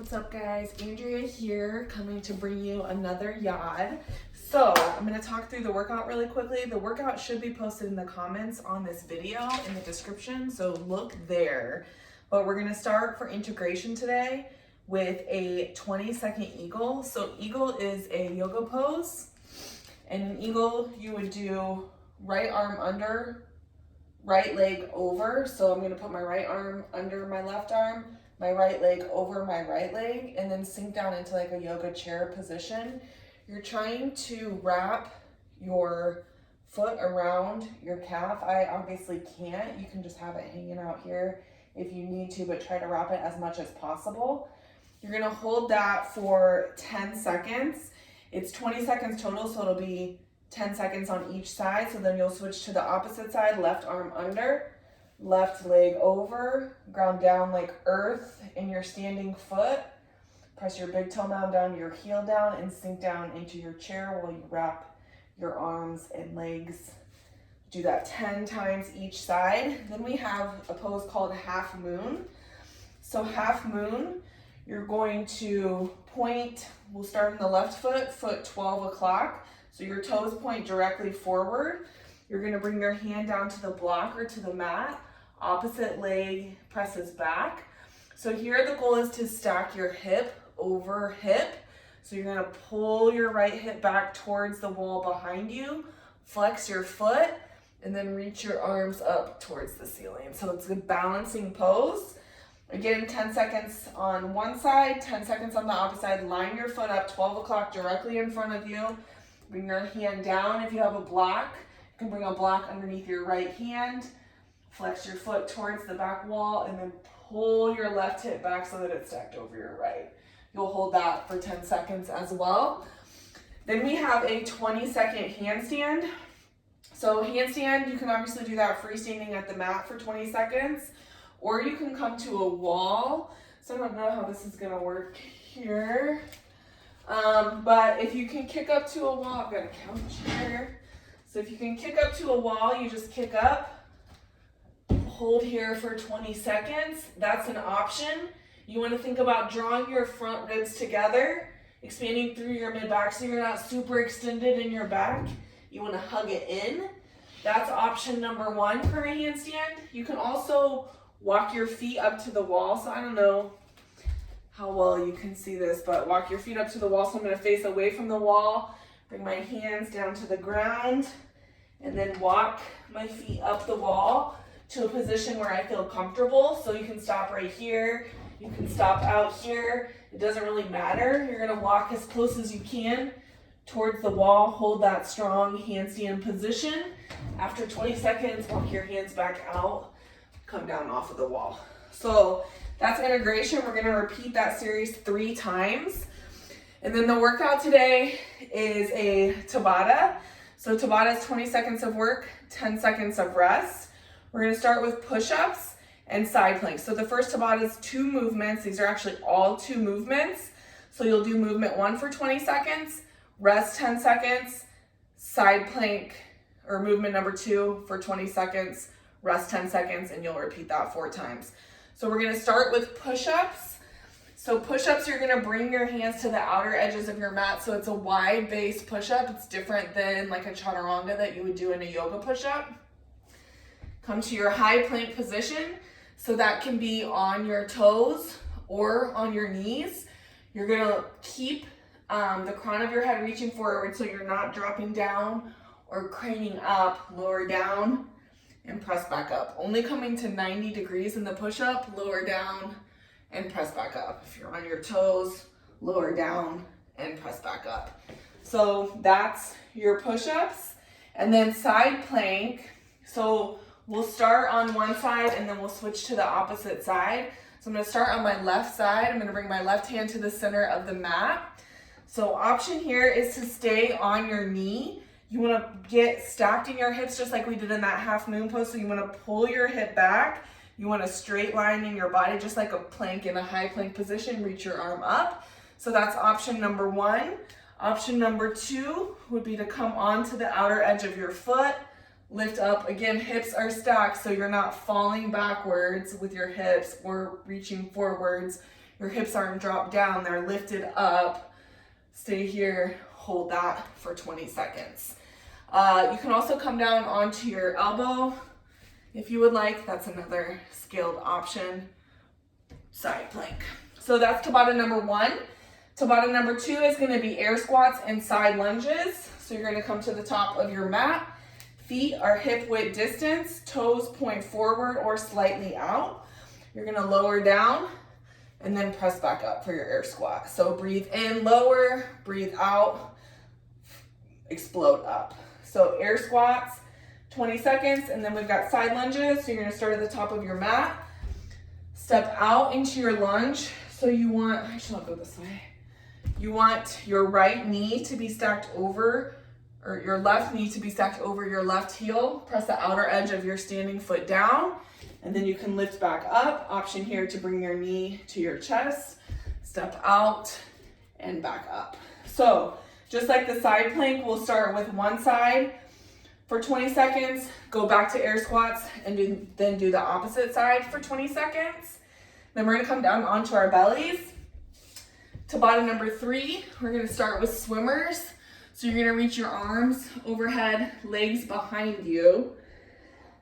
What's up, guys? Andrea here, coming to bring you another yod. So I'm going to talk through the workout really quickly. The workout should be posted in the comments on this video in the description, so look there. But we're going to start for integration today with a 20-second eagle. So eagle is a yoga pose, and in eagle you would do right arm under, right leg over. So I'm going to put my right arm under my left arm, my right leg over my right leg, and then sink down into like a yoga chair position. You're trying to wrap your foot around your calf. I obviously can't. You can just have it hanging out here if you need to, but try to wrap it as much as possible. You're going to hold that for 10 seconds. It's 20 seconds total, so it'll be 10 seconds on each side. So then you'll switch to the opposite side, left arm under, left leg over, ground down like earth in your standing foot. Press your big toe mound down, your heel down, and sink down into your chair while you wrap your arms and legs. Do that 10 times each side. Then we have a pose called half moon. So half moon, you're going to point, we'll start on the left foot 12 o'clock. So your toes point directly forward. You're going to bring your hand down to the block or to the mat. Opposite leg presses back. So here the goal is to stack your hip over hip. So you're going to pull your right hip back towards the wall behind you, flex your foot, and then reach your arms up towards the ceiling. So it's a balancing pose. Again, 10 seconds on one side, 10 seconds on the opposite side. Line your foot up 12 o'clock directly in front of you. Bring your hand down. If you have a block, you can bring a block underneath your right hand. Flex your foot towards the back wall and then pull your left hip back so that it's stacked over your right. You'll hold that for 10 seconds as well. Then we have a 20-second handstand. So handstand, you can obviously do that freestanding at the mat for 20 seconds, or you can come to a wall. So I don't know how this is gonna work here. But if you can kick up to a wall, I've got a couch here. So if you can kick up to a wall, you just kick up. Hold here for 20 seconds. That's an option. You want to think about drawing your front ribs together, expanding through your mid-back so you're not super extended in your back. You want to hug it in. That's option number one for a handstand. You can also walk your feet up to the wall. So I don't know how well you can see this, but walk your feet up to the wall. So I'm going to face away from the wall, bring my hands down to the ground, and then walk my feet up the wall to a position where I feel comfortable. So you can stop right here, you can stop out here. It doesn't really matter. You're gonna walk as close as you can towards the wall. Hold that strong handstand position. After 20 seconds, walk your hands back out, come down off of the wall. So that's integration. We're gonna repeat that series 3 times. And then the workout today is a Tabata. So Tabata is 20 seconds of work, 10 seconds of rest. We're going to start with push-ups and side planks. So the first Tabata is 2 movements. These are actually all 2 movements. So you'll do movement 1 for 20 seconds, rest 10 seconds, side plank or movement number 2 for 20 seconds, rest 10 seconds, and you'll repeat that 4 times. So we're going to start with push-ups. So push-ups, you're going to bring your hands to the outer edges of your mat. So it's a wide base push-up. It's different than like a chaturanga that you would do in a yoga push-up. Come to your high plank position. So that can be on your toes or on your knees. You're gonna keep the crown of your head reaching forward so you're not dropping down or craning up. Lower down and press back up. Only coming to 90 degrees in the push-up, lower down and press back up. If you're on your toes, lower down and press back up. So that's your push-ups. And then side plank. So we'll start on one side and then we'll switch to the opposite side. So I'm going to start on my left side. I'm going to bring my left hand to the center of the mat. So option here is to stay on your knee. You want to get stacked in your hips just like we did in that half moon pose. So you want to pull your hip back. You want a straight line in your body, just like a plank in a high plank position. Reach your arm up. So that's option number 1. Option number 2 would be to come onto the outer edge of your foot. Lift up. Again, hips are stacked, so you're not falling backwards with your hips or reaching forwards. Your hips aren't dropped down, they're lifted up. Stay here, hold that for 20 seconds. You can also come down onto your elbow if you would like. That's another scaled option. Side plank. So that's Tabata number 1. Tabata number 2 is going to be air squats and side lunges. So you're going to come to the top of your mat. Feet are hip width distance, toes point forward or slightly out. You're going to lower down and then press back up for your air squat. So breathe in, lower, breathe out, explode up. So air squats, 20 seconds, and then we've got side lunges. So you're gonna start at the top of your mat, step out into your lunge. So you want, actually I'll go this way. You want your right knee to be stacked over, or your left knee to be stacked over your left heel. Press the outer edge of your standing foot down, and then you can lift back up. Option here to bring your knee to your chest, step out and back up. So just like the side plank, we'll start with one side for 20 seconds, go back to air squats, and then do the opposite side for 20 seconds. Then we're gonna come down onto our bellies. Tabata number 3, we're gonna start with swimmers. So you're gonna reach your arms overhead, legs behind you.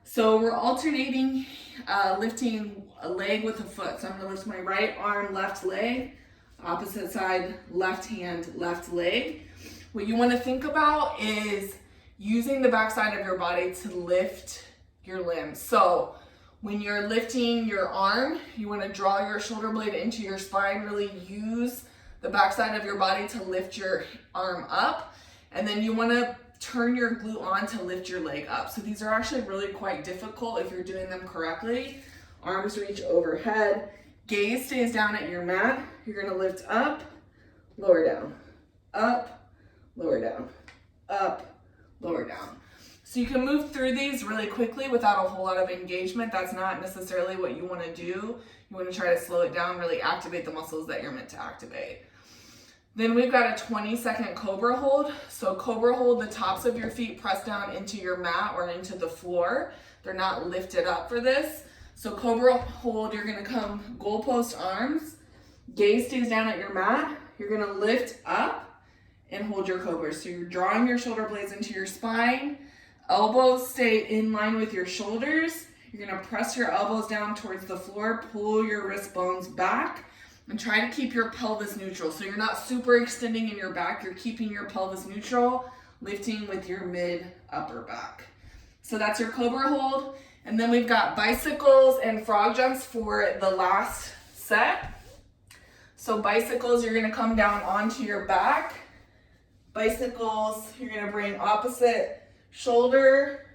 So we're alternating lifting a leg with a foot. So I'm gonna lift my right arm, left leg, opposite side, left hand, left leg. What you wanna think about is using the backside of your body to lift your limbs. So when you're lifting your arm, you wanna draw your shoulder blade into your spine, really use the backside of your body to lift your arm up. And then you wanna turn your glute on to lift your leg up. So these are actually really quite difficult if you're doing them correctly. Arms reach overhead, gaze stays down at your mat. You're gonna lift up, lower down, up, lower down, up, lower down. So you can move through these really quickly without a whole lot of engagement. That's not necessarily what you wanna do. You wanna try to slow it down, really activate the muscles that you're meant to activate. Then we've got a 20-second Cobra hold. So Cobra hold, the tops of your feet press down into your mat or into the floor. They're not lifted up for this. So Cobra hold, you're gonna come goalpost arms, gaze stays down at your mat. You're gonna lift up and hold your Cobra. So you're drawing your shoulder blades into your spine. Elbows stay in line with your shoulders. You're gonna press your elbows down towards the floor, pull your wrist bones back, and try to keep your pelvis neutral. So you're not super extending in your back, you're keeping your pelvis neutral, lifting with your mid upper back. So that's your Cobra hold. And then we've got bicycles and frog jumps for the last set. So bicycles, you're gonna come down onto your back. Bicycles, you're gonna bring opposite shoulder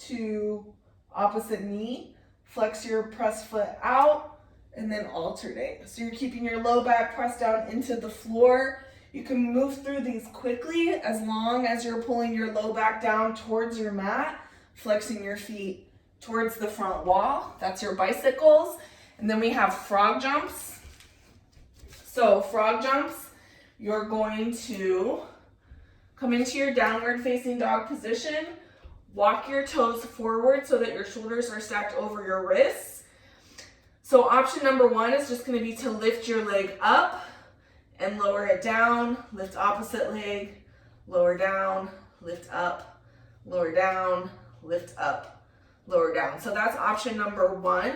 to opposite knee, flex your press foot out, and then alternate. So you're keeping your low back pressed down into the floor. You can move through these quickly as long as you're pulling your low back down towards your mat, flexing your feet towards the front wall. That's your bicycles. And then we have frog jumps. So frog jumps, you're going to come into your downward facing dog position, walk your toes forward so that your shoulders are stacked over your wrists. So option number 1 is just gonna be to lift your leg up and lower it down, lift opposite leg, lower down, lift up, lower down, lift up, lower down. So that's option number 1.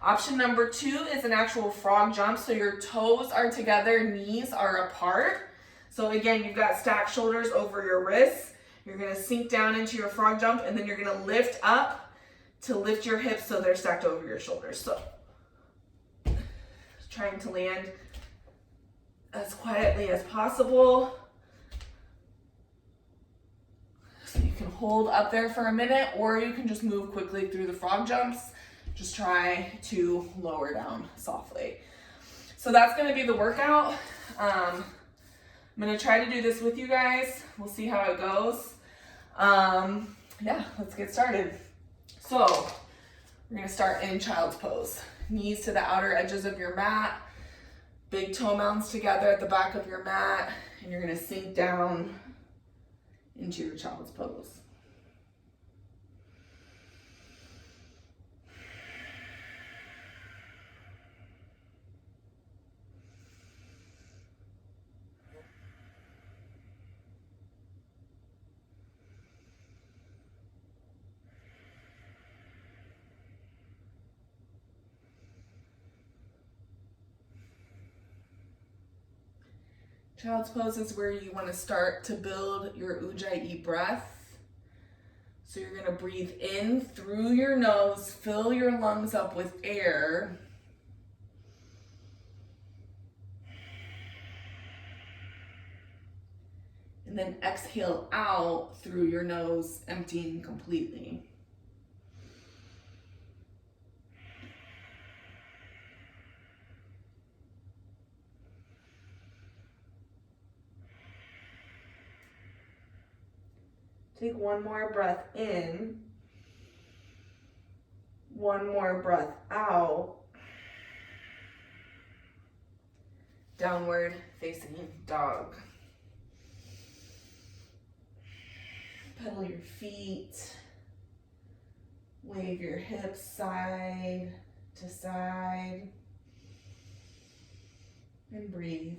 Option number 2 is an actual frog jump. So your toes are together, knees are apart. So again, you've got stacked shoulders over your wrists. You're gonna sink down into your frog jump, and then you're gonna lift up to lift your hips so they're stacked over your shoulders. So trying to land as quietly as possible. So you can hold up there for a minute, or you can just move quickly through the frog jumps. Just try to lower down softly. So that's gonna be the workout. I'm gonna try to do this with you guys. We'll see how it goes. Yeah, let's get started. So we're gonna start in child's pose. Knees to the outer edges of your mat, big toe mounds together at the back of your mat, and you're gonna sink down into your child's pose. Child's pose is where you want to start to build your Ujjayi breath. So you're going to breathe in through your nose, fill your lungs up with air. And then exhale out through your nose, emptying completely. Take one more breath in, one more breath out. Downward facing dog. Pedal your feet, wave your hips side to side, and breathe.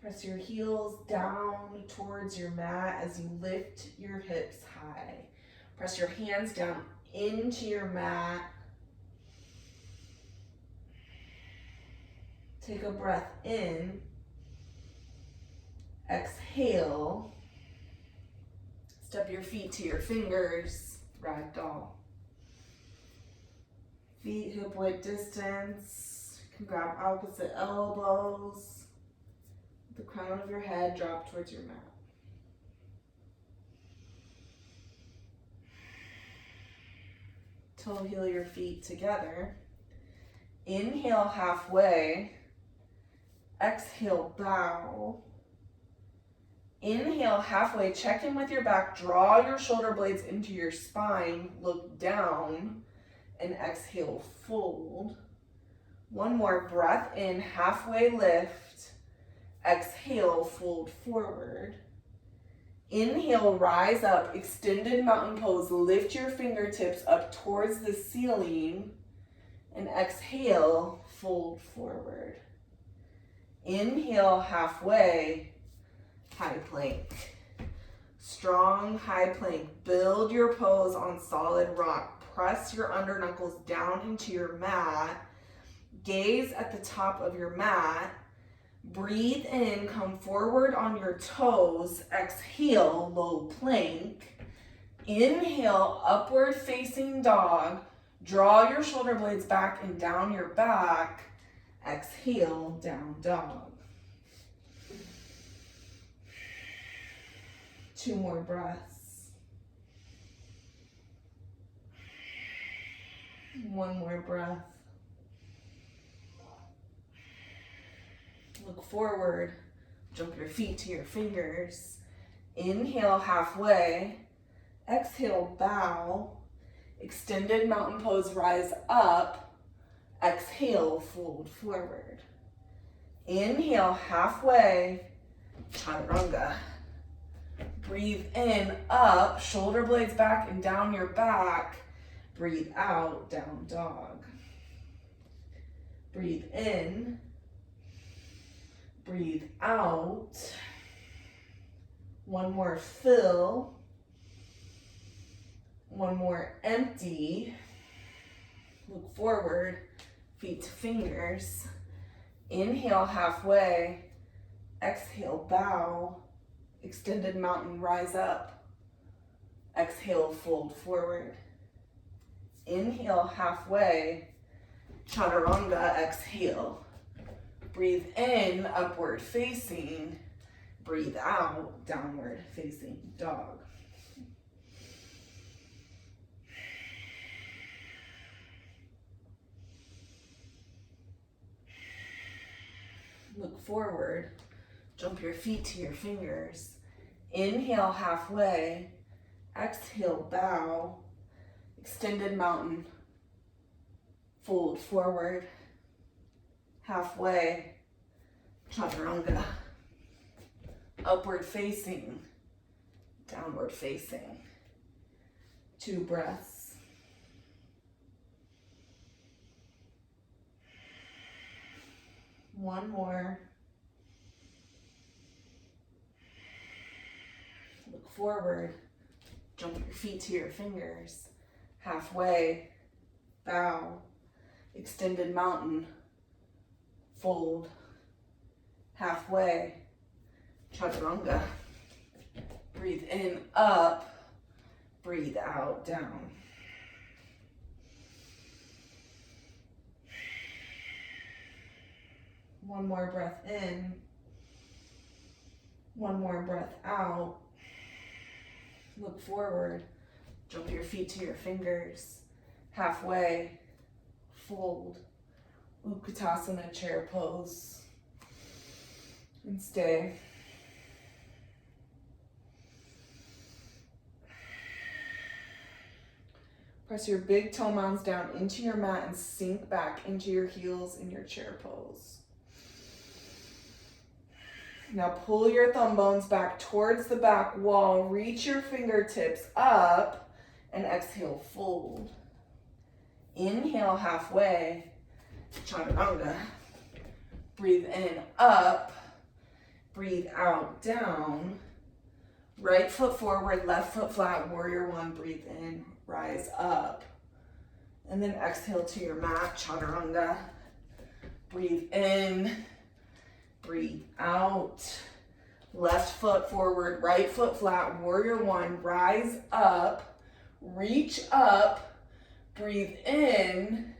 Press your heels down towards your mat as you lift your hips high. Press your hands down into your mat. Take a breath in. Exhale. Step your feet to your fingers. Ragdoll. Feet hip width distance. You can grab opposite elbows. The crown of your head drop towards your mat. Toe heel your feet together. Inhale halfway. Exhale, bow. Inhale halfway, check in with your back, draw your shoulder blades into your spine, look down, and exhale, fold. One more breath in, halfway lift. Exhale, fold forward. Inhale, rise up, extended mountain pose. Lift your fingertips up towards the ceiling. And exhale, fold forward. Inhale, halfway, high plank. Strong high plank. Build your pose on solid rock. Press your under knuckles down into your mat. Gaze at the top of your mat. Breathe in, come forward on your toes. Exhale, low plank. Inhale, upward facing dog. Draw your shoulder blades back and down your back. Exhale, down dog. 2 more breaths. 1 more breath. Look forward, jump your feet to your fingers. Inhale halfway, exhale bow, extended mountain pose, rise up, exhale fold forward. Inhale halfway, chaturanga. Breathe in, up, shoulder blades back and down your back. Breathe out, down dog. Breathe in. Breathe out. 1 more fill. 1 more empty. Look forward, feet to fingers. Inhale halfway. Exhale, bow. Extended mountain, rise up. Exhale, fold forward. Inhale halfway. Chaturanga, exhale. Breathe in, upward facing. Breathe out, downward facing dog. Look forward, jump your feet to your fingers. Inhale halfway, exhale bow, extended mountain, fold forward. Halfway, chaturanga, upward facing, downward facing. 2 breaths. One more. forward, jump your feet to your fingers, halfway, bow, extended mountain, fold, halfway, chaturanga. Breathe in, up, breathe out, down. One more breath in, one more breath out. Look forward, jump your feet to your fingers, halfway, fold, Utkatasana chair pose, and stay. Press your big toe mounds down into your mat and sink back into your heels in your chair pose. Now pull your thumb bones back towards the back wall, reach your fingertips up, and exhale, fold. Inhale, halfway, chaturanga. Breathe in, up, breathe out, down. Right foot forward, left foot flat, warrior one, breathe in, rise up. And then exhale to your mat, chaturanga. Breathe in, breathe out. Left foot forward, right foot flat, warrior one, rise up, reach up, breathe in,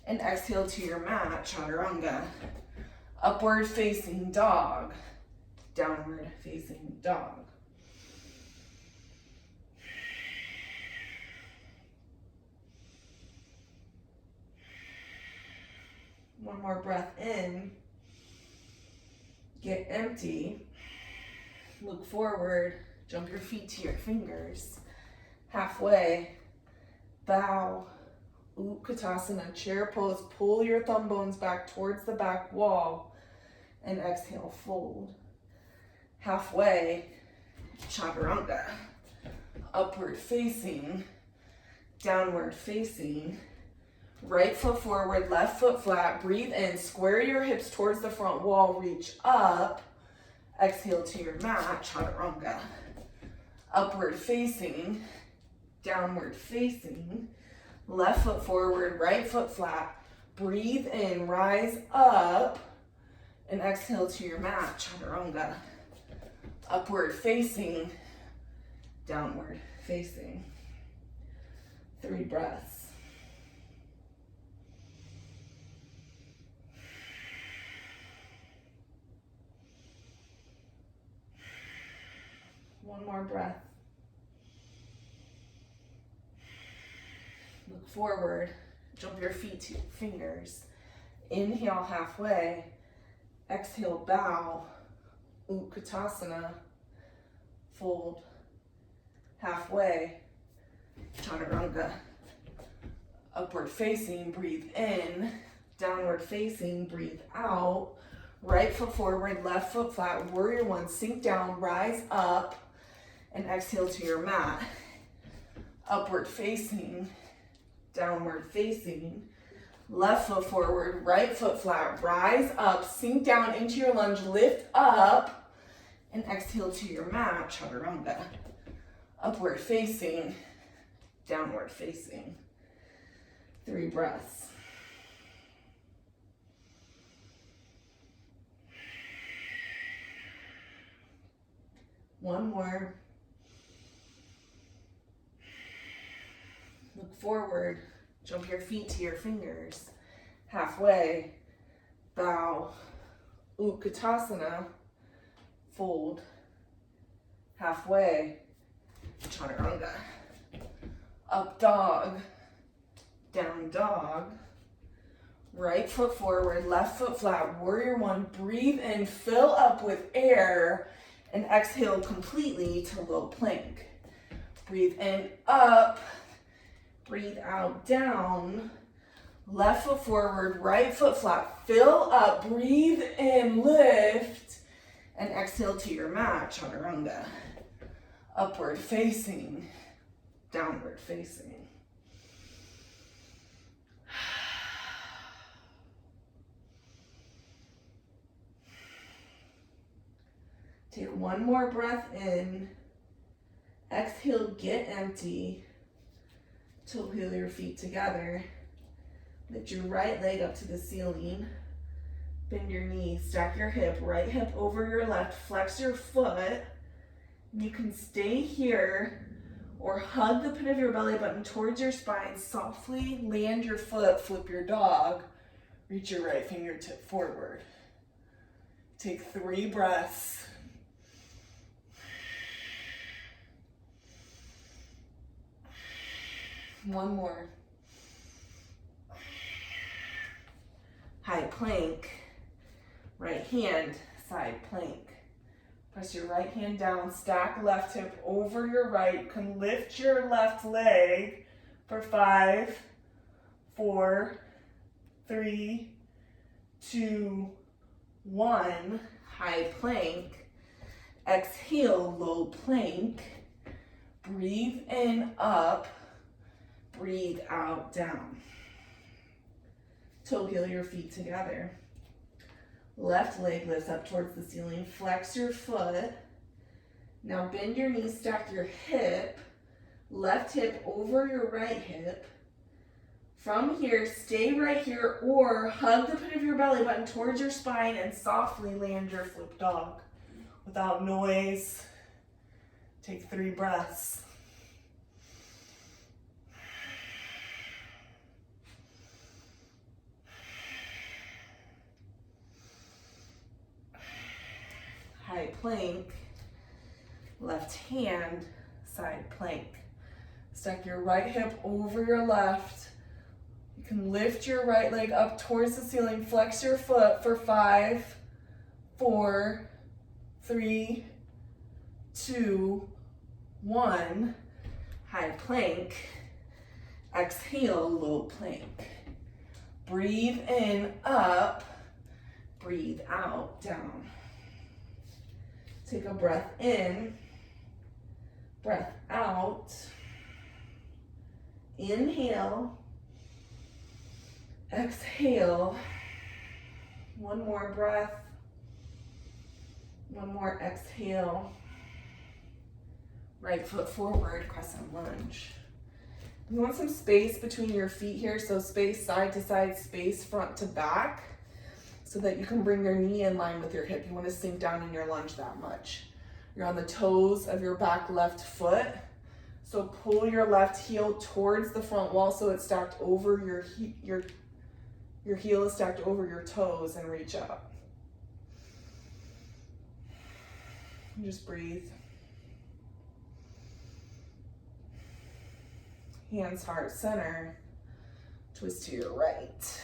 and exhale to your mat, chaturanga. Upward facing dog, downward facing dog. One more breath in. Get empty. Look forward. Jump your feet to your fingers. Halfway. Bow. Utkatasana chair pose. Pull your thumb bones back towards the back wall. And exhale, fold. Halfway. Chaturanga. Upward facing. Downward facing. Right foot forward, left foot flat. Breathe in, square your hips towards the front wall, reach up. Exhale to your mat, chaturanga. Upward facing, downward facing. Left foot forward, right foot flat. Breathe in, rise up. And exhale to your mat, chaturanga. Upward facing, downward facing. 3 breaths. One more breath. Look forward. Jump your feet to your fingers. Inhale, halfway. Exhale, bow. Utkatasana. Fold. Halfway. Chaturanga. Upward facing, breathe in. Downward facing, breathe out. Right foot forward, left foot flat. Warrior one, sink down, rise up. And exhale to your mat. Upward facing, downward facing. Left foot forward, right foot flat. Rise up, sink down into your lunge, lift up. And exhale to your mat, chaturanga. Upward facing, downward facing. 3 breaths. One more. Look forward. Jump your feet to your fingers. Halfway. Bow. Utkatasana. Fold. Halfway. Chaturanga. Up dog. Down dog. Right foot forward, left foot flat. Warrior one. Breathe in, fill up with air. And exhale completely to low plank. Breathe in, up. Breathe out, down. Left foot forward, right foot flat. Fill up, breathe in, lift. And exhale to your mat, chaturanga. Upward facing, downward facing. Take one more breath in. Exhale, get empty. Toe heel your feet together. Lift your right leg up to the ceiling. Bend your knee, stack your hip, right hip over your left, flex your foot. You can stay here or hug the pit of your belly button towards your spine. Softly land your foot, flip your dog. Reach your right fingertip forward. Take 3 breaths. One more. High plank. Right hand, side plank. Press your right hand down, stack left hip over your right. You can lift your left leg for 5, 4, 3, 2, 1. High plank. Exhale, low plank. Breathe in, up. Breathe out, down. Toe heel your feet together. Left leg lifts up towards the ceiling. Flex your foot. Now bend your knees, stack your hip. Left hip over your right hip. From here, stay right here or hug the pit of your belly button towards your spine and softly land your flip dog. Without noise, take 3 breaths. High plank, left hand, side plank. Stack your right hip over your left. You can lift your right leg up towards the ceiling. Flex your foot for 5, 4, 3, 2, 1. High plank. Exhale, low plank. Breathe in, up. Breathe out, down. Take a breath in, breath out. Inhale, exhale. One more breath, one more exhale. Right foot forward, crescent lunge. You want some space between your feet here, so space side to side, space front to back, so that you can bring your knee in line with your hip. You want to sink down in your lunge that much. You're on the toes of your back left foot. So pull your left heel towards the front wall so it's stacked over your heel is stacked over your toes, and reach up. And just breathe. Hands heart center. Twist to your right.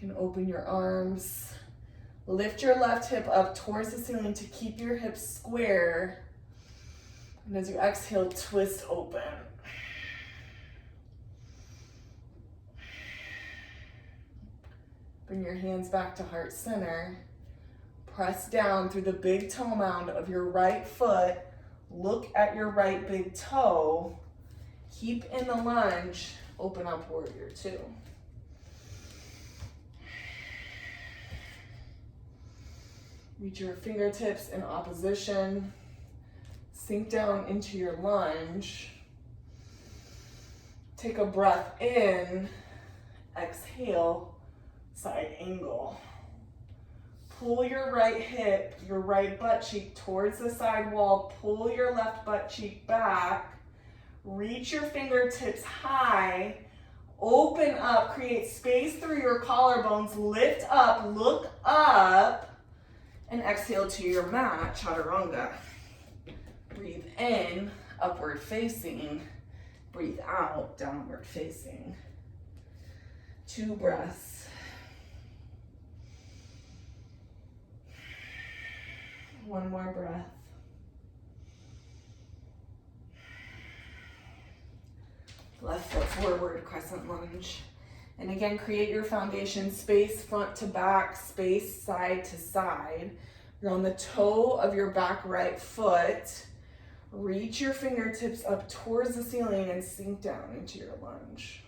You can open your arms. Lift your left hip up towards the ceiling to keep your hips square. And as you exhale, twist open. Bring your hands back to heart center. Press down through the big toe mound of your right foot. Look at your right big toe. Keep in the lunge. Open up, warrior 2. Reach your fingertips in opposition. Sink down into your lunge. Take a breath in. Exhale, side angle. Pull your right hip, your right butt cheek towards the side wall. Pull your left butt cheek back. Reach your fingertips high. Open up, create space through your collarbones. Lift up, look up. And exhale to your mat, chaturanga. Breathe in, upward facing. Breathe out, downward facing. 2 breaths. One more breath. Left foot forward, crescent lunge. And again, create your foundation, space front to back, space side to side. You're on the toe of your back right foot. Reach your fingertips up towards the ceiling and sink down into your lunge.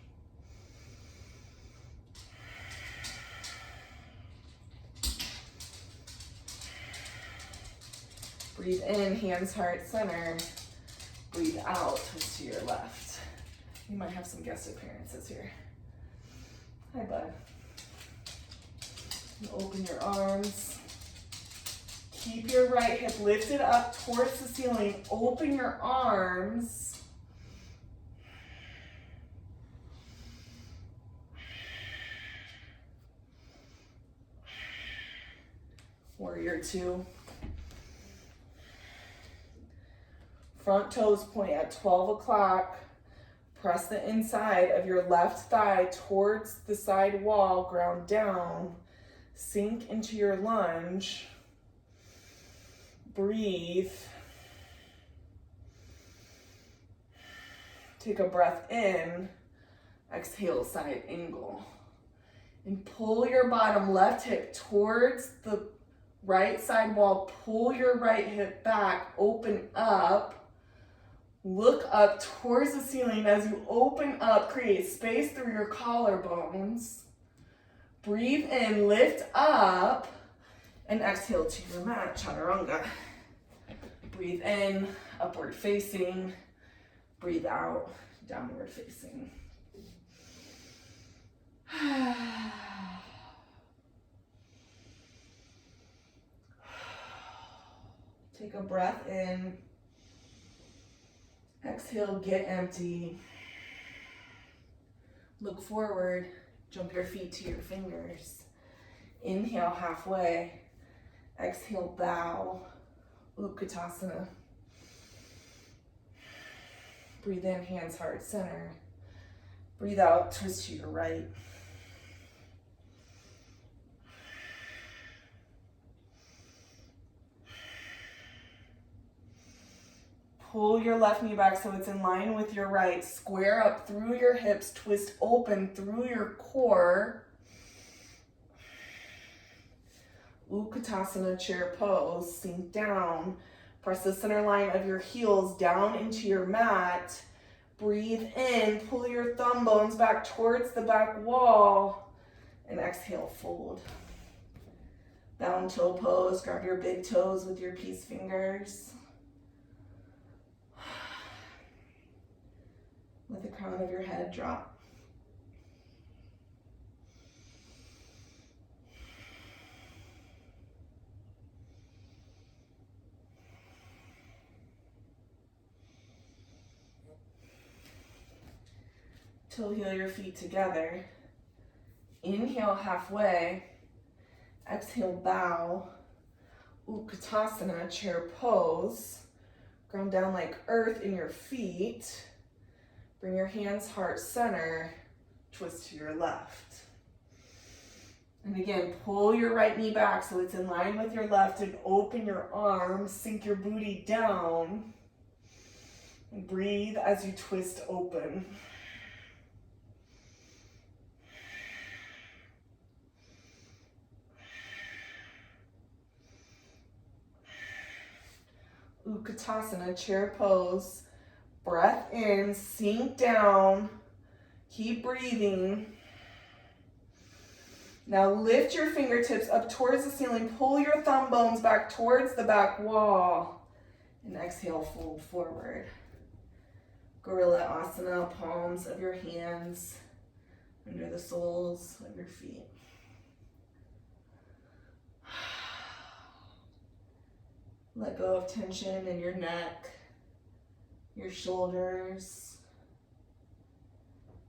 Breathe in, hands, heart, center. Breathe out, twist to your left. You might have some guest appearances here. Hi, bud. And open your arms. Keep your right hip lifted up towards the ceiling. Open your arms. Warrior two. Front toes point at 12 o'clock. Press the inside of your left thigh towards the side wall. Ground down. Sink into your lunge. Breathe. Take a breath in. Exhale, side angle. And pull your bottom left hip towards the right side wall. Pull your right hip back. Open up. Look up towards the ceiling. As you open up, create space through your collarbones. Breathe in, lift up, and exhale to your mat, chaturanga. Breathe in, upward facing. Breathe out, downward facing. Take a breath in. Exhale, get empty. Look forward, jump your feet to your fingers. Inhale, halfway. Exhale, bow, Utkatasana. Breathe in, hands, heart, center. Breathe out, twist to your right. Pull your left knee back so it's in line with your right. Square up through your hips, twist open through your core. Utkatasana, chair pose, sink down. Press the center line of your heels down into your mat. Breathe in, pull your thumb bones back towards the back wall. And exhale, fold. Down toe pose, grab your big toes with your peace fingers. Let the crown of your head drop. Toe heel your feet together. Inhale, halfway. Exhale, bow. Utkatasana, chair pose. Ground down like earth in your feet. Bring your hands, heart, center. Twist to your left. And again, pull your right knee back so it's in line with your left and open your arms. Sink your booty down. And breathe as you twist open. Utkatasana, chair pose. Breath in, sink down. Keep breathing. Now lift your fingertips up towards the ceiling. Pull your thumb bones back towards the back wall. And exhale, fold forward. Gorilla Asana, palms of your hands under the soles of your feet. Let go of tension in your neck, your shoulders.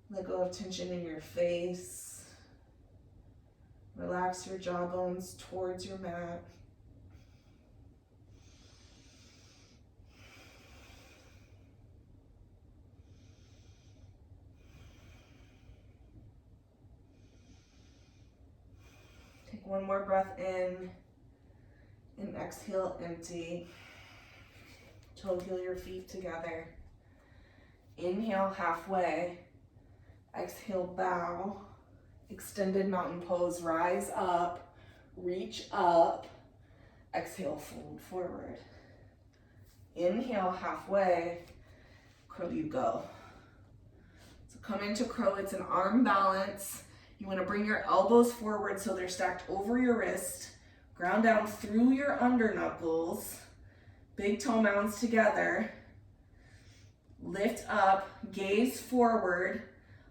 Let go of tension in your face. Relax your jawbones towards your mat. Take one more breath in and exhale, empty. Toe heel your feet together. Inhale, halfway. Exhale, bow. Extended mountain pose, rise up, reach up. Exhale, fold forward. Inhale, halfway. Crow you go. So come into crow, it's an arm balance. You want to bring your elbows forward so they're stacked over your wrist. Ground down through your under knuckles. Big toe mounds together. Lift up, gaze forward.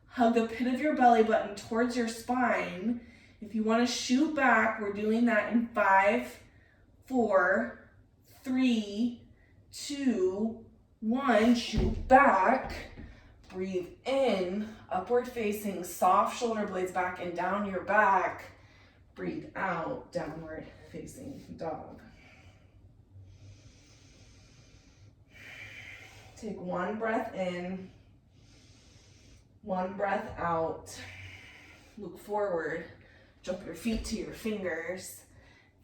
Hug the pit of your belly button towards your spine. If you want to shoot back, we're doing that in 5, 4, 3, 2, 1. Shoot back. Breathe in, upward facing, soft shoulder blades back and down your back. Breathe out, downward facing dog. Take one breath in, one breath out. Look forward, jump your feet to your fingers.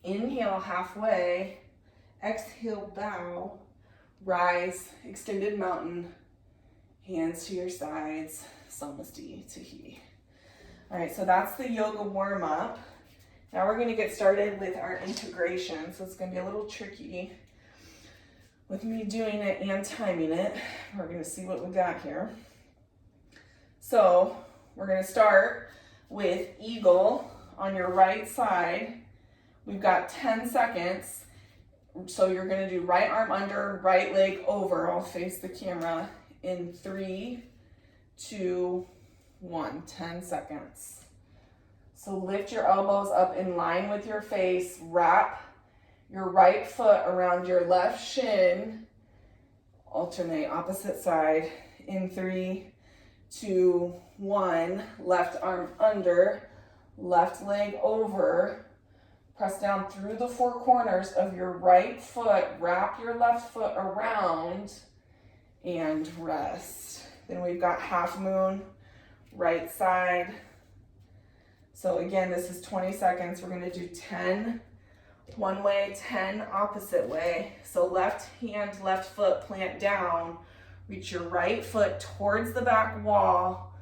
Inhale halfway, exhale bow, rise, extended mountain, hands to your sides, Samasti Tahi. All right, so that's the yoga warm up. Now we're gonna get started with our integration. So it's gonna be a little tricky with me doing it and timing it. We're gonna see what we got here. So we're gonna start with eagle on your right side. We've got 10 seconds. So you're gonna do right arm under, right leg over. I'll face the camera in 3, 2, 1, 10 seconds. So lift your elbows up in line with your face, wrap your right foot around your left shin, alternate opposite side in 3, 2, 1, left arm under, left leg over, press down through the 4 corners of your right foot, wrap your left foot around, and rest. Then we've got half moon, right side. So again, this is 20 seconds. We're gonna do 10 one way, 10 opposite way. So left hand, left foot, plant down. Reach your right foot towards the back wall.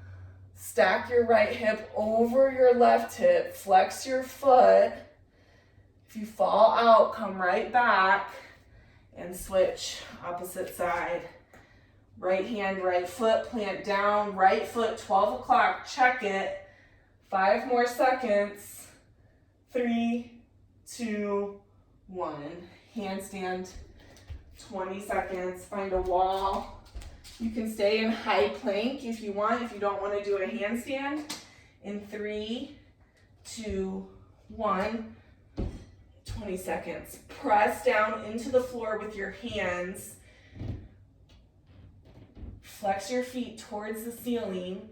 Stack your right hip over your left hip. Flex your foot. If you fall out, come right back and switch opposite side. Right hand, right foot, plant down. Right foot, 12 o'clock, check it. 5 more seconds. 3, 2, 1. Handstand, 20 seconds. Find a wall. You can stay in high plank if you want, if you don't want to do a handstand. In 3, 2, 1. 20 seconds. Press down into the floor with your hands. Flex your feet towards the ceiling.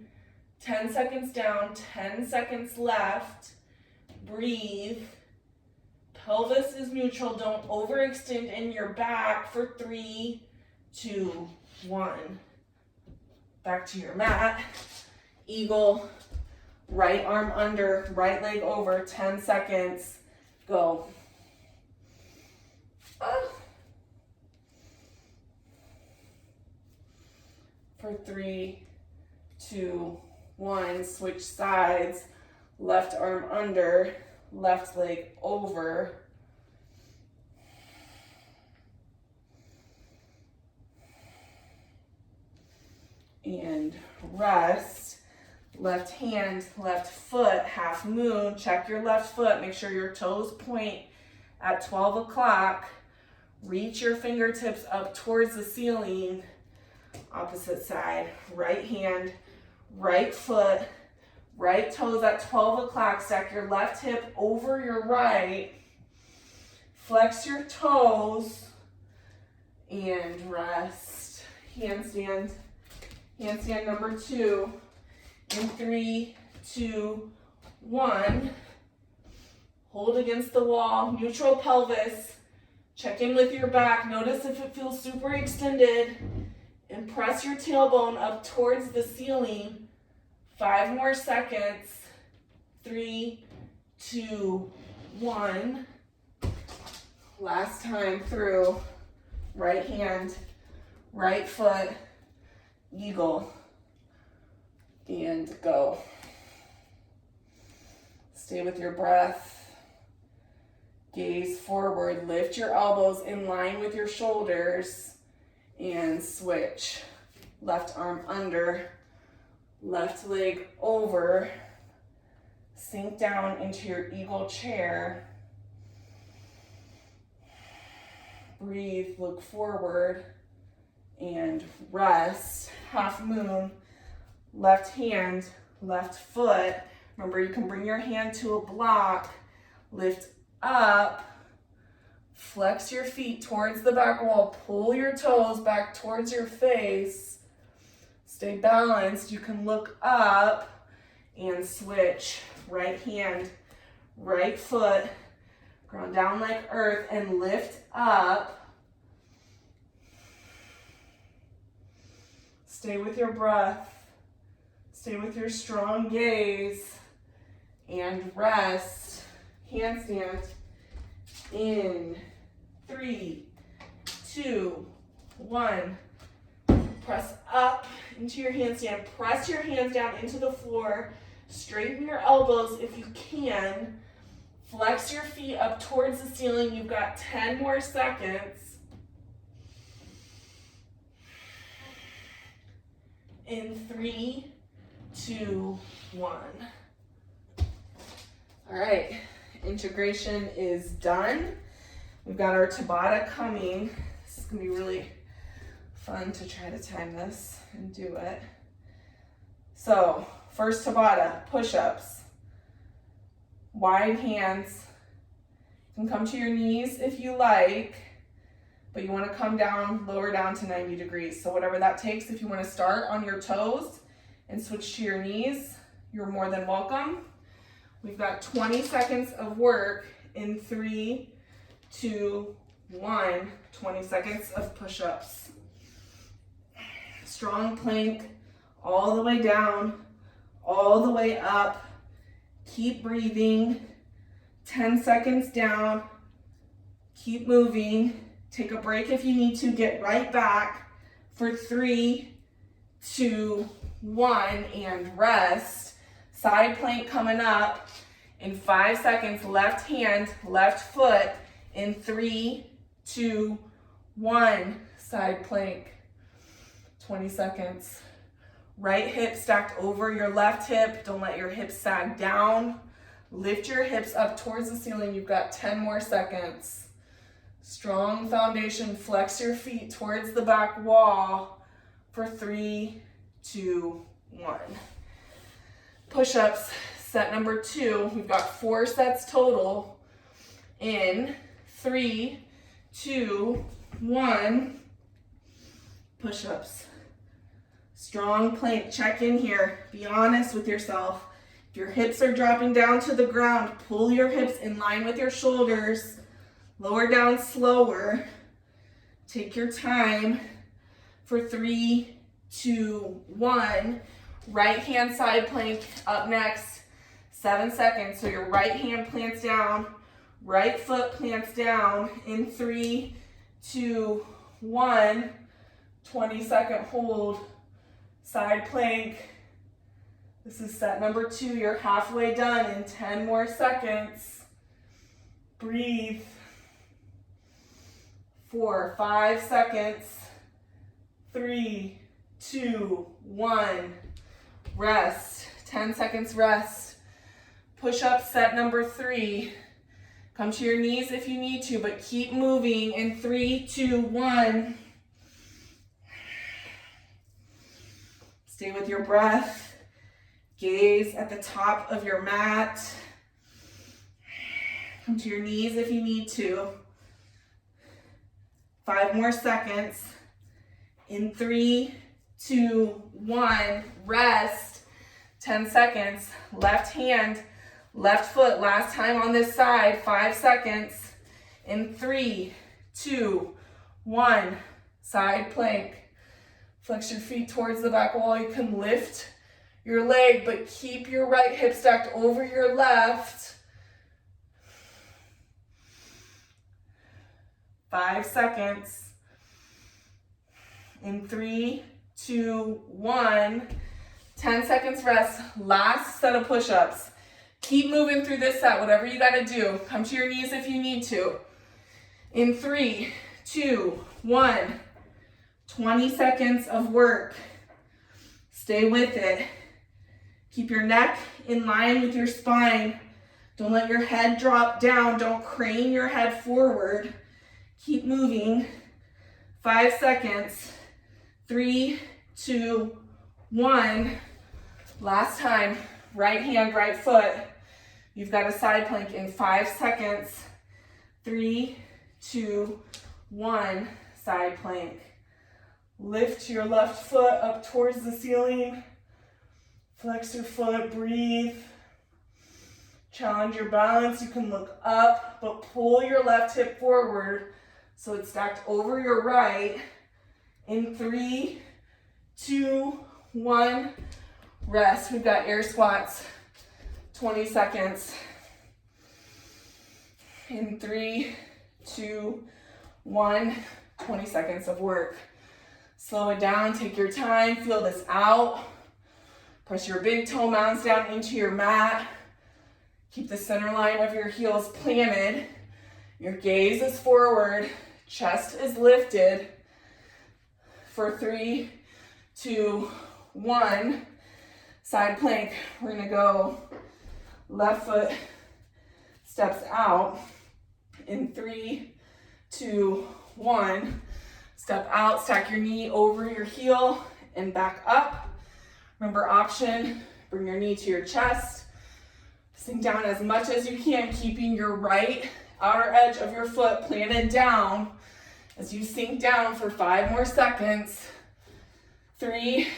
10 seconds down, 10 seconds left. Breathe. Pelvis is neutral. Don't overextend in your back for 3, 2, 1. Back to your mat. Eagle. Right arm under, right leg over. 10 seconds. Go. For 3, 2, 1. Switch sides. Left arm under, left leg over. And rest. Left hand, left foot, half moon. Check your left foot. Make sure your toes point at 12 o'clock. Reach your fingertips up towards the ceiling. Opposite side. Right hand, right foot, right toes at 12 o'clock. Stack your left hip over your right. Flex your toes and rest. Handstand. Handstand number 2. In 3, 2, 1. Hold against the wall. Neutral pelvis. Check in with your back. Notice if it feels super extended. And press your tailbone up towards the ceiling. 5 more seconds. 3, 2, 1. Last time through. Right hand, right foot, eagle, and go. Stay with your breath. Gaze forward. Lift your elbows in line with your shoulders. And switch. Left arm under, left leg over. Sink down into your eagle chair. breathe, look forward, and rest. Half moon, left hand, left foot. Remember, you can bring your hand to a block, lift up, flex your feet towards the back wall, pull your toes back towards your face. Stay balanced. You can look up and switch. Right hand, right foot, ground down like earth, and lift up. Stay with your breath. Stay with your strong gaze. And rest. Handstand. In 3, 2, 1. Press up into your handstand. Press your hands down into the floor. Straighten your elbows if you can. Flex your feet up towards the ceiling. You've got 10 more seconds. In 3, 2, 1. All right, integration is done. We've got our Tabata coming. This is gonna be really fun to try to time this and do it. So, first Tabata, push-ups. Wide hands. You can come to your knees if you like, but you wanna come down, lower down to 90 degrees. So whatever that takes, if you wanna start on your toes and switch to your knees, you're more than welcome. We've got 20 seconds of work in 3, 2, 1. 20 seconds of push-ups. Strong plank all the way down, all the way up. Keep breathing. 10 seconds down. Keep moving. Take a break if you need to. Get right back for 3, 2, 1, and rest. Side plank coming up in 5 seconds. Left hand, left foot in 3, 2, 1. Side plank. 20 seconds. Right hip stacked over your left hip. Don't let your hips sag down. Lift your hips up towards the ceiling. You've got 10 more seconds. Strong foundation. Flex your feet towards the back wall for 3, 2, 1. Push-ups, set number 2. We've got 4 sets total. In 3, 2, 1. Push-ups. Strong plank, check in here. Be honest with yourself. If your hips are dropping down to the ground, pull your hips in line with your shoulders. Lower down slower. Take your time for 3, 2, 1. Right hand side plank up next. 7 seconds. So your right hand plants down, right foot plants down in 3, 2, 1. 20-second hold. Side plank. This is set number 2. You're halfway done in 10 more seconds. Breathe. 4, 5 seconds. 3, 2, 1. Rest. 10 seconds rest. Push up set number 3. Come to your knees if you need to, but keep moving in 3, 2, 1. Stay with your breath. Gaze at the top of your mat. Come to your knees if you need to. 5 more seconds. In 3, 2, 1. Rest. 10 seconds. Left hand, left foot. Last time on this side. 5 seconds. In 3, 2, 1. Side plank. Flex your feet towards the back wall. You can lift your leg, but keep your right hip stacked over your left. 5 seconds. In 3, 2, 1. 10 seconds rest. Last set of push-ups. Keep moving through this set, whatever you gotta do. Come to your knees if you need to. In 3, 2, 1. 20 seconds of work. Stay with it. Keep your neck in line with your spine. Don't let your head drop down. Don't crane your head forward. Keep moving. 5 seconds. 3, 2, 1. Last time. Right hand, right foot. You've got a side plank in 5 seconds. 3, 2, 1. Side plank. Lift your left foot up towards the ceiling. Flex your foot, breathe. Challenge your balance. You can look up, but pull your left hip forward so it's stacked over your right. In 3, 2, 1. Rest. We've got air squats. 20 seconds. In 3, 2, 1. 20 seconds of work. Slow it down. Take your time. Feel this out. Press your big toe mounds down into your mat. Keep the center line of your heels planted. Your gaze is forward. Chest is lifted. For 3, 2, 1. Side plank. We're going to go left foot steps out. In 3, 2, 1. Step out. Stack your knee over your heel and back up. Remember option. Bring your knee to your chest. Sink down as much as you can, keeping your right outer edge of your foot planted down as you sink down for 5 more seconds. 3,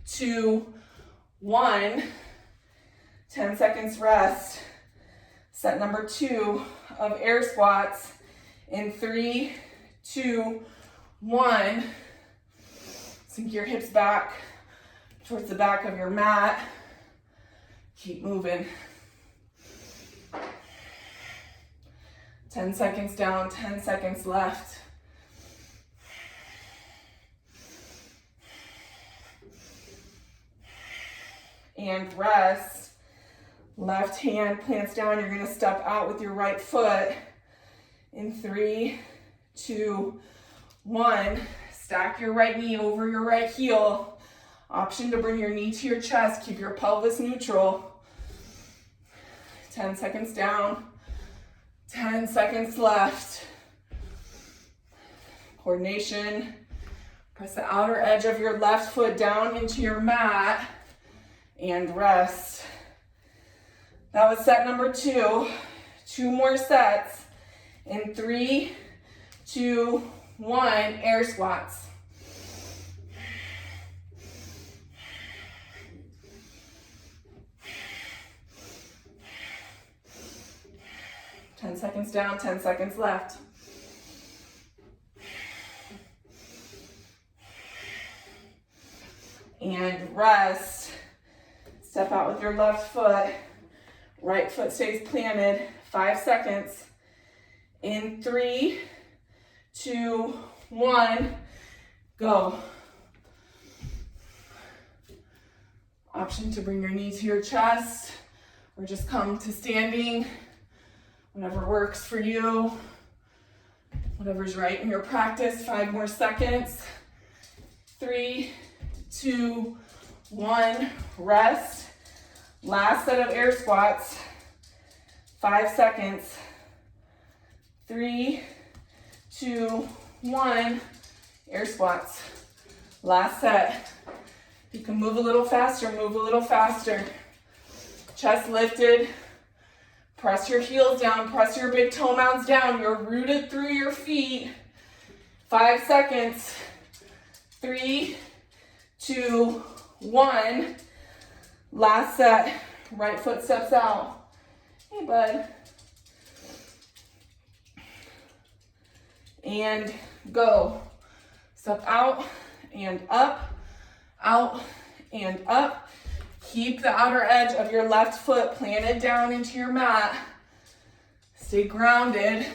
2, 1. 10 seconds rest. Set number 2 of air squats. In 3, 2, 1. Sink your hips back towards the back of your mat. Keep moving. 10 seconds down, 10 seconds left. And rest. Left hand plants down. You're going to step out with your right foot. In 3, 2, 1. Stack your right knee over your right heel. Option to bring your knee to your chest. Keep your pelvis neutral. 10 seconds down. 10 seconds left. Coordination. Press the outer edge of your left foot down into your mat and rest. That was set number 2. 2 more sets. In 3, 2, 1, air squats. Ten seconds down, 10 seconds left. And rest. Step out with your left foot. Right foot stays planted. 5 seconds. In 3, 2, 1, go. Option to bring your knee to your chest or just come to standing. Whatever works for you, whatever's right in your practice. 5 more seconds. 3, 2, 1, rest. Last set of air squats. 5 seconds. 3, 2, 1, air squats. Last set. If you can move a little faster, move a little faster. Chest lifted. Press your heels down, press your big toe mounds down. You're rooted through your feet. 5 seconds. 3, 2, 1. Last set. Right foot steps out. Hey, bud. And go. Step out and up, out and up. Keep the outer edge of your left foot planted down into your mat. Stay grounded.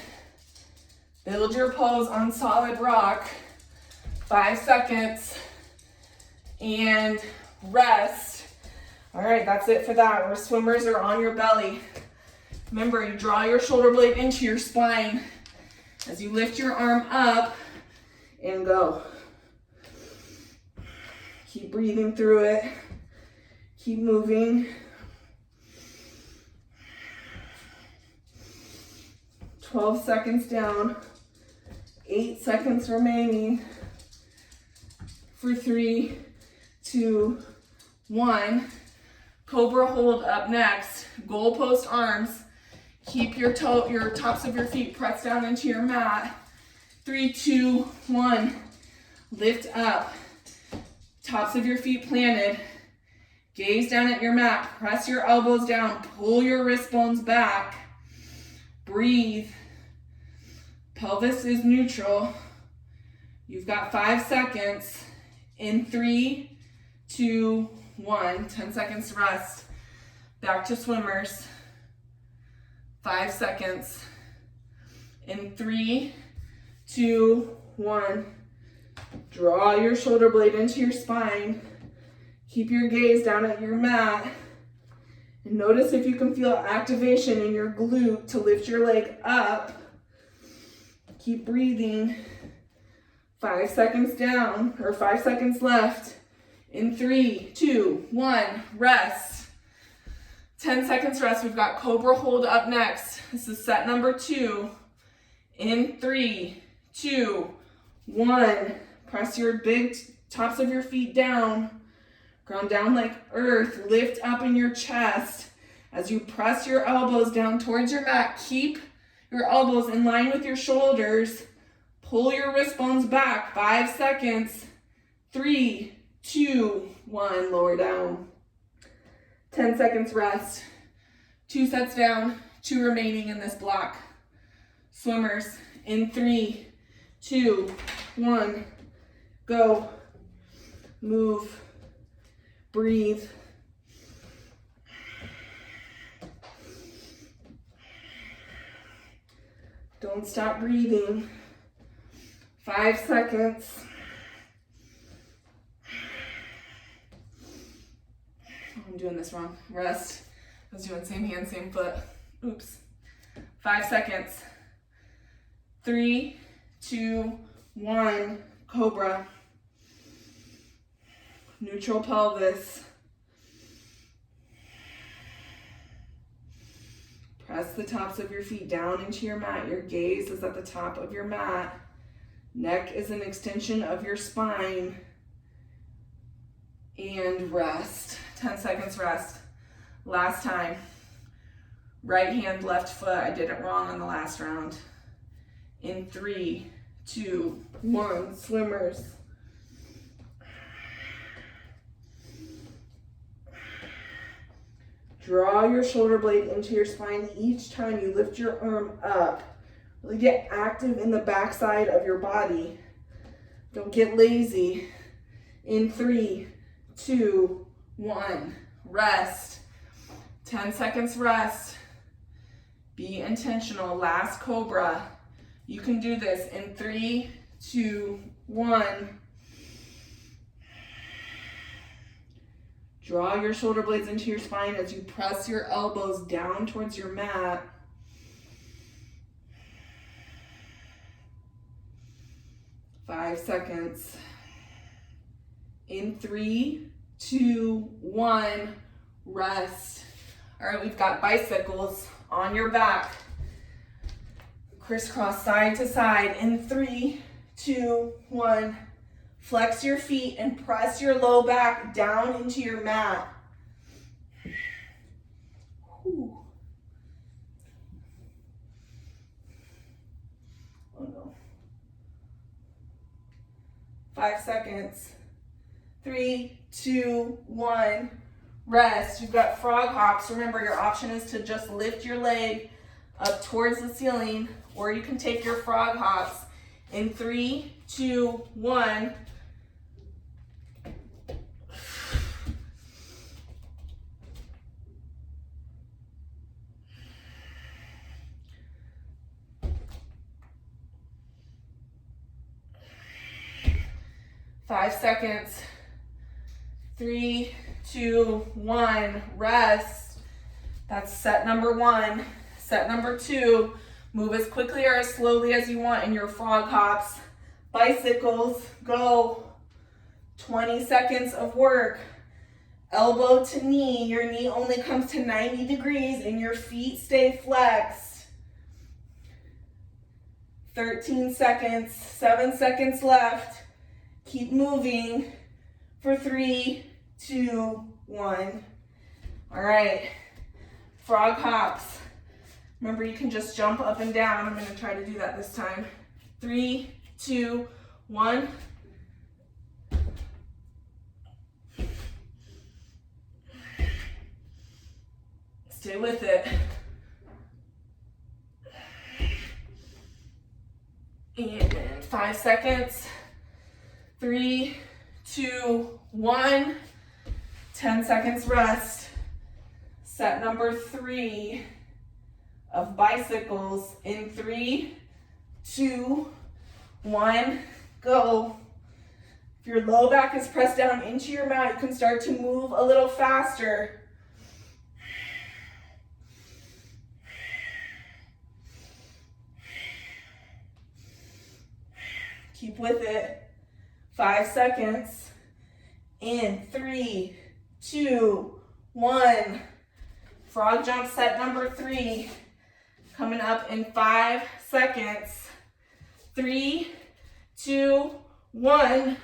Build your pose on solid rock. 5 seconds. And rest. All right, that's it for that. Where swimmers are on your belly. Remember, you draw your shoulder blade into your spine as you lift your arm up and go. Keep breathing through it. Keep moving. 12 seconds down. 8 seconds remaining. For 3, 2, 1. Cobra hold up next. Goalpost arms. Keep your tops of your feet pressed down into your mat. 3, 2, 1. Lift up. Tops of your feet planted. Gaze down at your mat. Press your elbows down. Pull your wrist bones back. Breathe. Pelvis is neutral. You've got 5 seconds. In 3, 2, 1. 10 seconds to rest. Back to swimmers. 5 seconds. In 3, 2, 1. Draw your shoulder blade into your spine. Keep your gaze down at your mat. And notice if you can feel activation in your glute to lift your leg up. Keep breathing. 5 seconds down, or 5 seconds left. In 3, 2, 1, rest. 10 seconds rest. We've got Cobra hold up next. This is set number 2. In 3, 2, 1. Press your big tops of your feet down. Ground down like earth. Lift up in your chest. As you press your elbows down towards your mat, keep your elbows in line with your shoulders. Pull your wrist bones back. 5 seconds. 3, 2, 1. Lower down. 10 seconds rest. 2 sets down. 2 remaining in this block. Swimmers in 3, 2, 1. Go. Move. Breathe. Don't stop breathing. 5 seconds. Oh, I'm doing this wrong. Rest. I was doing same hand, same foot. Oops. 5 seconds. 3, 2, 1. Cobra. Neutral pelvis. Press the tops of your feet down into your mat. Your gaze is at the top of your mat. Neck is an extension of your spine. And rest. 10 seconds rest. Last time. Right hand, left foot. I did it wrong on the last round. In 3, 2, 1. Swimmers. Draw your shoulder blade into your spine each time you lift your arm up. Really get active in the backside of your body. Don't get lazy. In 3, 2, 1. Rest. 10 seconds rest. Be intentional. Last Cobra. You can do this in 3, 2, 1. Draw your shoulder blades into your spine as you press your elbows down towards your mat. Five seconds. In 3, 2, 1, rest. All right, we've got bicycles on your back. Crisscross side to side. In 3, 2, 1. Flex your feet and press your low back down into your mat. Whew. Oh no. 5 seconds. 3, 2, 1. Rest. You've got frog hops. Remember, your option is to just lift your leg up towards the ceiling, or you can take your frog hops. In 3, 2, 1. Five seconds. 3, 2, 1. Rest. That's set number 1. Set number 2. Move as quickly or as slowly as you want in your frog hops. Bicycles. Go. 20 seconds of work. Elbow to knee. Your knee only comes to 90 degrees and your feet stay flexed. 13 seconds, 7 seconds left. Keep moving for 3, 2, 1. All right, frog hops. Remember, you can just jump up and down. I'm gonna try to do that this time. 3, 2, 1. Stay with it. And 5 seconds. 3, 2, 1. 10 seconds rest. Set number 3 of bicycles in 3, 2, 1, go. If your low back is pressed down into your mat, you can start to move a little faster. Keep with it. 5 seconds. In 3, 2, 1. Frog jump set number 3. Coming up in 5 seconds. 3, 2, 1.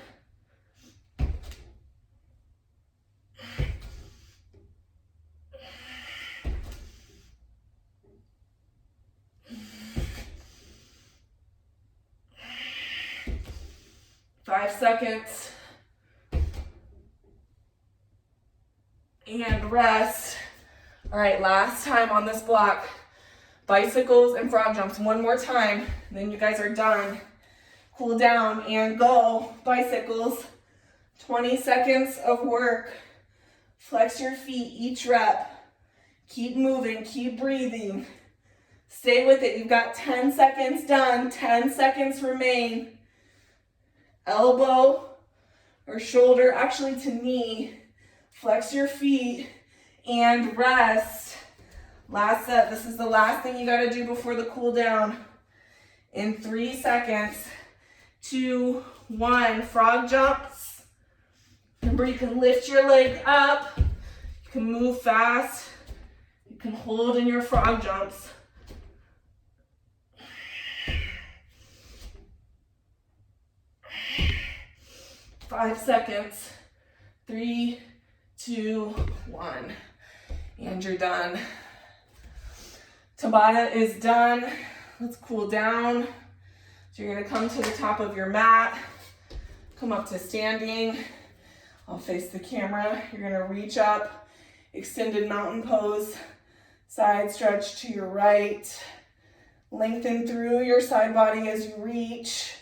Five seconds. And rest. All right, last time on this block. Bicycles and frog jumps one more time. Then you guys are done. Cool down and go. Bicycles. 20 seconds of work. Flex your feet each rep. Keep moving, keep breathing. Stay with it. You've got 10 seconds done. 10 seconds remain. Elbow or shoulder, actually to knee. Flex your feet and rest. Last set. This is the last thing you got to do before the cool down. In 3 seconds. 2, 1. Frog jumps. Remember, you can lift your leg up. You can move fast. You can hold in your frog jumps. 5 seconds. 3, 2, 1. And you're done. Tabata is done. Let's cool down. So you're gonna come to the top of your mat. Come up to standing. I'll face the camera. You're gonna reach up. Extended mountain pose. Side stretch to your right. Lengthen through your side body as you reach.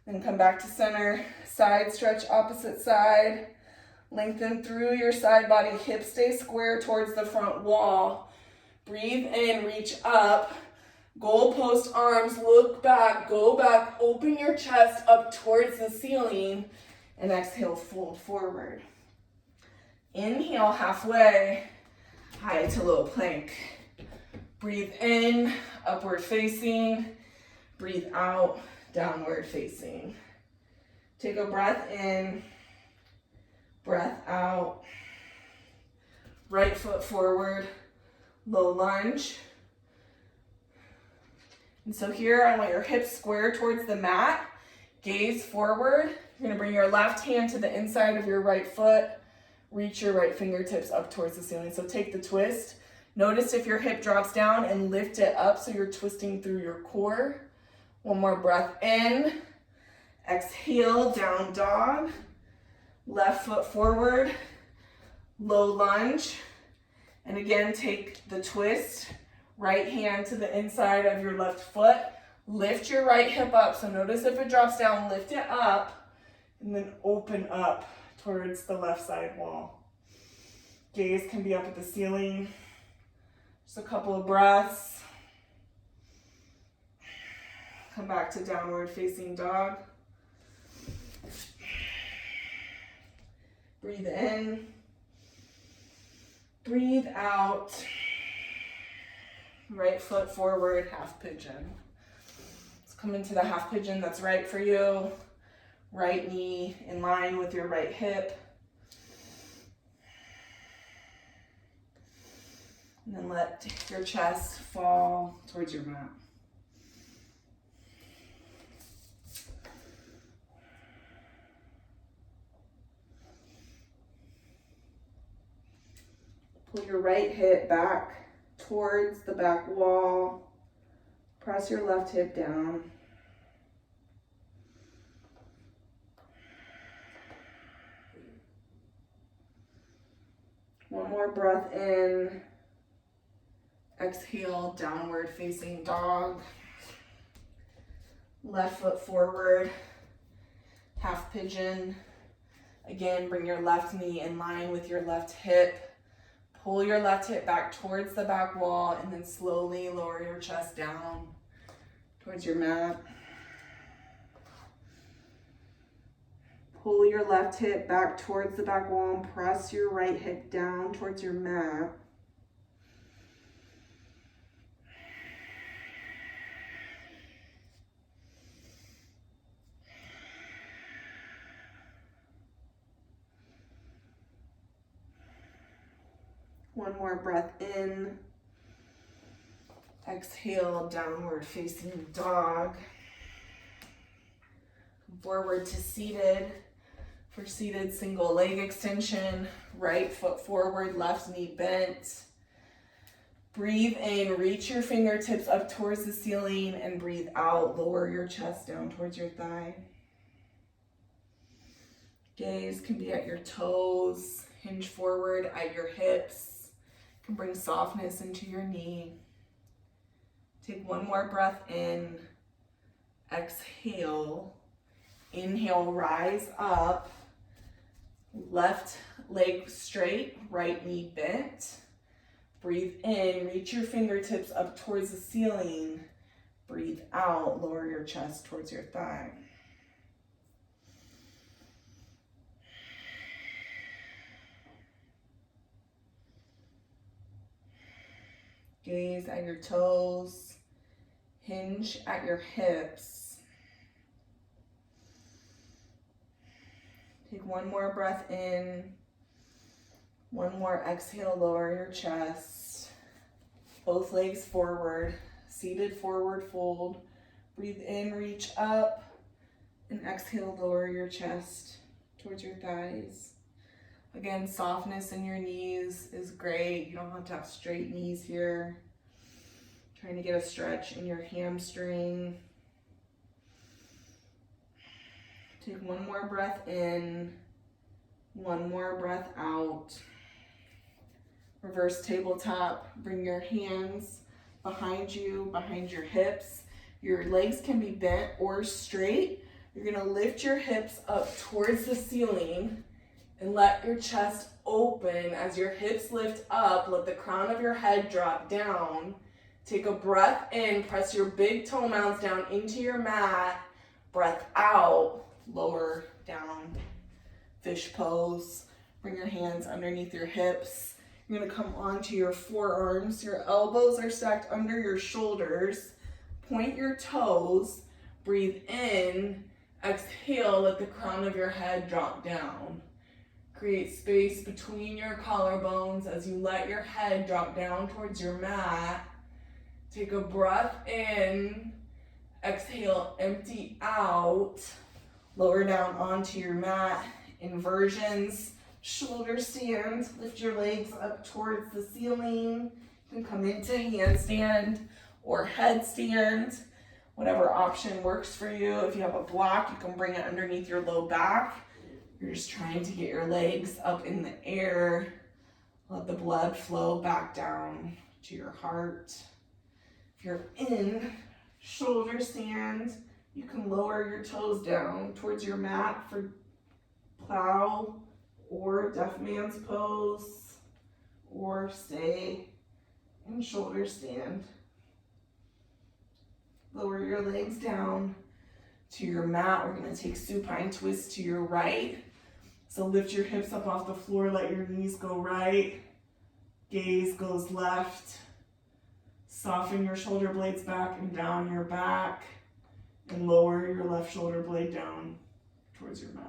Then come back to center. Side stretch opposite side. Lengthen through your side body. Hips stay square towards the front wall. Breathe in, reach up. Goalpost arms, look back, go back. Open your chest up towards the ceiling. And exhale, fold forward. Inhale, halfway. High to low plank. Breathe in, upward facing. Breathe out, downward facing. Take a breath in, breath out. Right foot forward, low lunge. And so here, I want your hips square towards the mat. Gaze forward. You're gonna bring your left hand to the inside of your right foot. Reach your right fingertips up towards the ceiling. So take the twist. Notice if your hip drops down and lift it up so you're twisting through your core. One more breath in. Exhale, down dog. Left foot forward. Low lunge. And again, take the twist. Right hand to the inside of your left foot. Lift your right hip up. So notice if it drops down, lift it up. And then open up towards the left side wall. Gaze can be up at the ceiling. Just a couple of breaths. Come back to downward facing dog. Breathe in. Breathe out. Right foot forward, half pigeon. Let's come into the half pigeon that's right for you. Right knee in line with your right hip. And then let your chest fall towards your mat. Pull your right hip back towards the back wall. Press your left hip down. One more breath in. Exhale, downward facing dog. Left foot forward, half pigeon. Again, bring your left knee in line with your left hip. Pull your left hip back towards the back wall and then slowly lower your chest down towards your mat. Pull your left hip back towards the back wall and press your right hip down towards your mat. One more breath in. Exhale, downward facing dog. Forward to seated. For seated, single leg extension. Right foot forward, left knee bent. Breathe in, reach your fingertips up towards the ceiling, and breathe out. Lower your chest down towards your thigh. Gaze can be at your toes. Hinge forward at your hips. You can bring softness into your knee. Take one more breath in. Exhale. Inhale, rise up. Left leg straight, right knee bent. Breathe in, reach your fingertips up towards the ceiling. Breathe out, lower your chest towards your thigh. Gaze at your toes. Hinge at your hips. Take one more breath in. One more exhale, lower your chest. Both legs forward. Seated forward fold. Breathe in, reach up. And exhale, lower your chest towards your thighs. Again, softness in your knees is great. You don't have to have straight knees here. Trying to get a stretch in your hamstring. Take one more breath in, one more breath out. Reverse tabletop. Bring your hands behind you, behind your hips. Your legs can be bent or straight. You're gonna lift your hips up towards the ceiling and let your chest open. As your hips lift up, let the crown of your head drop down. Take a breath in, press your big toe mounds down into your mat. Breath out, lower down. Fish pose. Bring your hands underneath your hips. You're gonna come onto your forearms. Your elbows are stacked under your shoulders. Point your toes. Breathe in. Exhale, let the crown of your head drop down. Create space between your collarbones as you let your head drop down towards your mat. Take a breath in. Exhale, empty out. Lower down onto your mat. Inversions, shoulder stand. Lift your legs up towards the ceiling. You can come into handstand or headstand. Whatever option works for you. If you have a block, you can bring it underneath your low back. You're just trying to get your legs up in the air. Let the blood flow back down to your heart. If you're in shoulder stand, you can lower your toes down towards your mat for plow or deaf man's pose, or stay in shoulder stand. Lower your legs down to your mat. We're going to take supine twist to your right. So lift your hips up off the floor, let your knees go right. Gaze goes left. Soften your shoulder blades back and down your back. And lower your left shoulder blade down towards your mat.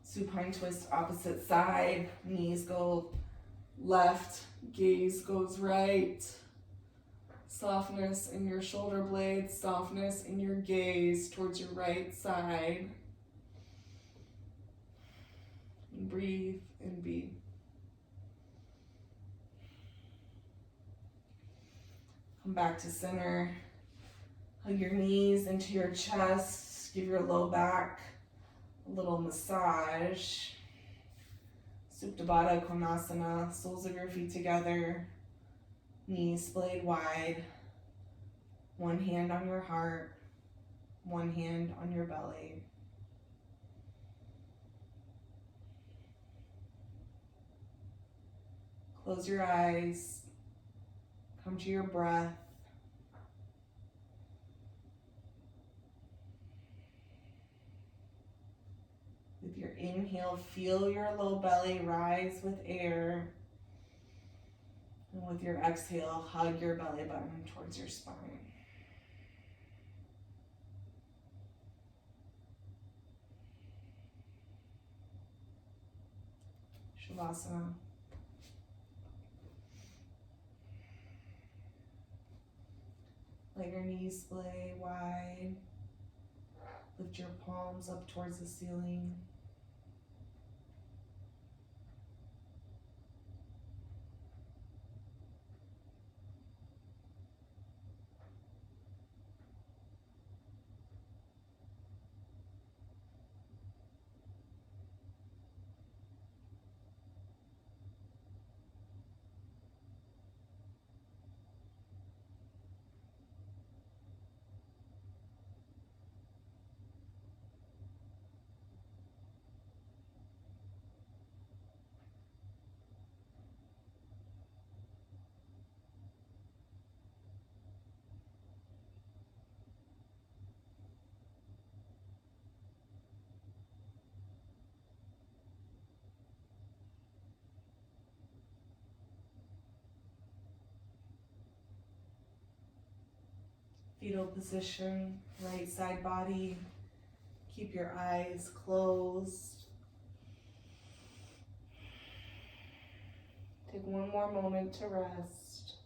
Supine twist opposite side. Knees go left, gaze goes right. Softness in your shoulder blades, softness in your gaze towards your right side. And breathe and be. Come back to center. Hug your knees into your chest. Give your low back a little massage. Tabata, Konasana, soles of your feet together, knees splayed wide, one hand on your heart, one hand on your belly. Close your eyes, come to your breath. With your inhale, feel your low belly rise with air. And with your exhale, hug your belly button towards your spine. Shavasana. Let your knees splay wide. Lift your palms up towards the ceiling. Fetal position, right side body. Keep your eyes closed. Take one more moment to rest.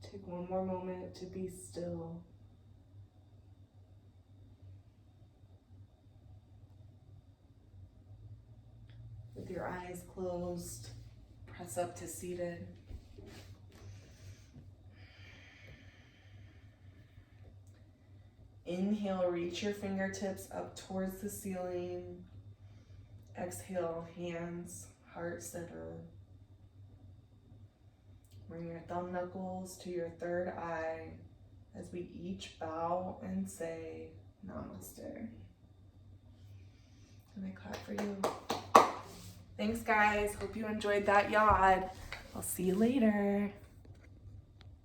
Take one more moment to be still. With your eyes closed, press up to seated. Inhale, reach your fingertips up towards the ceiling. Exhale, hands, heart center. Bring your thumb knuckles to your third eye as we each bow and say namaste. And I clap for you. Thanks guys, hope you enjoyed that yod. I'll see you later.